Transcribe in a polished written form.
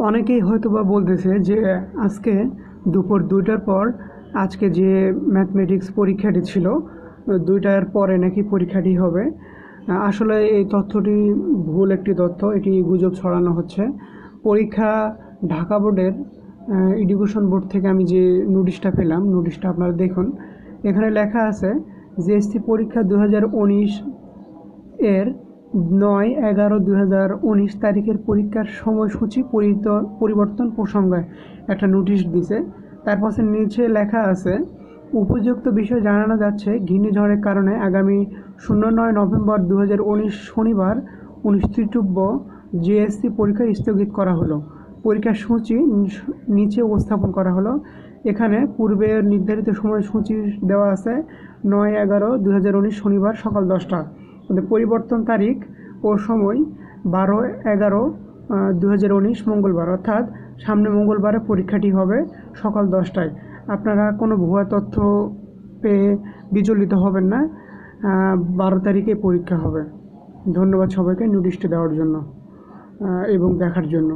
অনেকেই হয়তোবা বলতেছে যে আজকে দুপুর 2টার পর আজকে যে ম্যাথমেটিক্স পরীক্ষাটি ছিল 2টার পরে নাকি পরীক্ষাটি হবে। আসলে এই তথ্যটি ভুল একটি তথ্য, এটি গুজব ছড়ানো হচ্ছে। পরীক্ষা ঢাকা বোর্ডের এডুকেশন বোর্ড থেকে আমি যে নোটিশটা পেলাম, নোটিশটা আপনারা দেখুন। এখানে লেখা আছে জিএসসি পরীক্ষা 2019 এর 9/11/2019 তারিখের পরীক্ষার সময়সূচি পরিবর্তন প্রসঙ্গে একটা নোটিশ দিছে। তারপর নিচে লেখা আছে উপযুক্ত বিষয় জানানো যাচ্ছে ঘূর্ণিঝড়ের কারণে আগামী 09 নভেম্বর 2019 শনিবার অনুষ্ঠিতব্য জিএসসি পরীক্ষা স্থগিত করা হলো। পরীক্ষার সূচি নিচে উপস্থাপন করা হলো। এখানে পূর্বের নির্ধারিত সময়সূচি দেওয়া আছে 9/11/2019 শনিবার সকাল 10টা। পরিবর্তন তারিখ ও সময় 12/11/2019 মঙ্গলবার, অর্থাৎ সামনে মঙ্গলবারে পরীক্ষাটি হবে সকাল 10টায়। আপনারা কোনো ভুয়া তথ্য পেয়ে বিচলিত হবেন না। 12 তারিখে পরীক্ষা হবে। ধন্যবাদ সবাইকে নোটিশটি দেওয়ার জন্য এবং দেখার জন্য।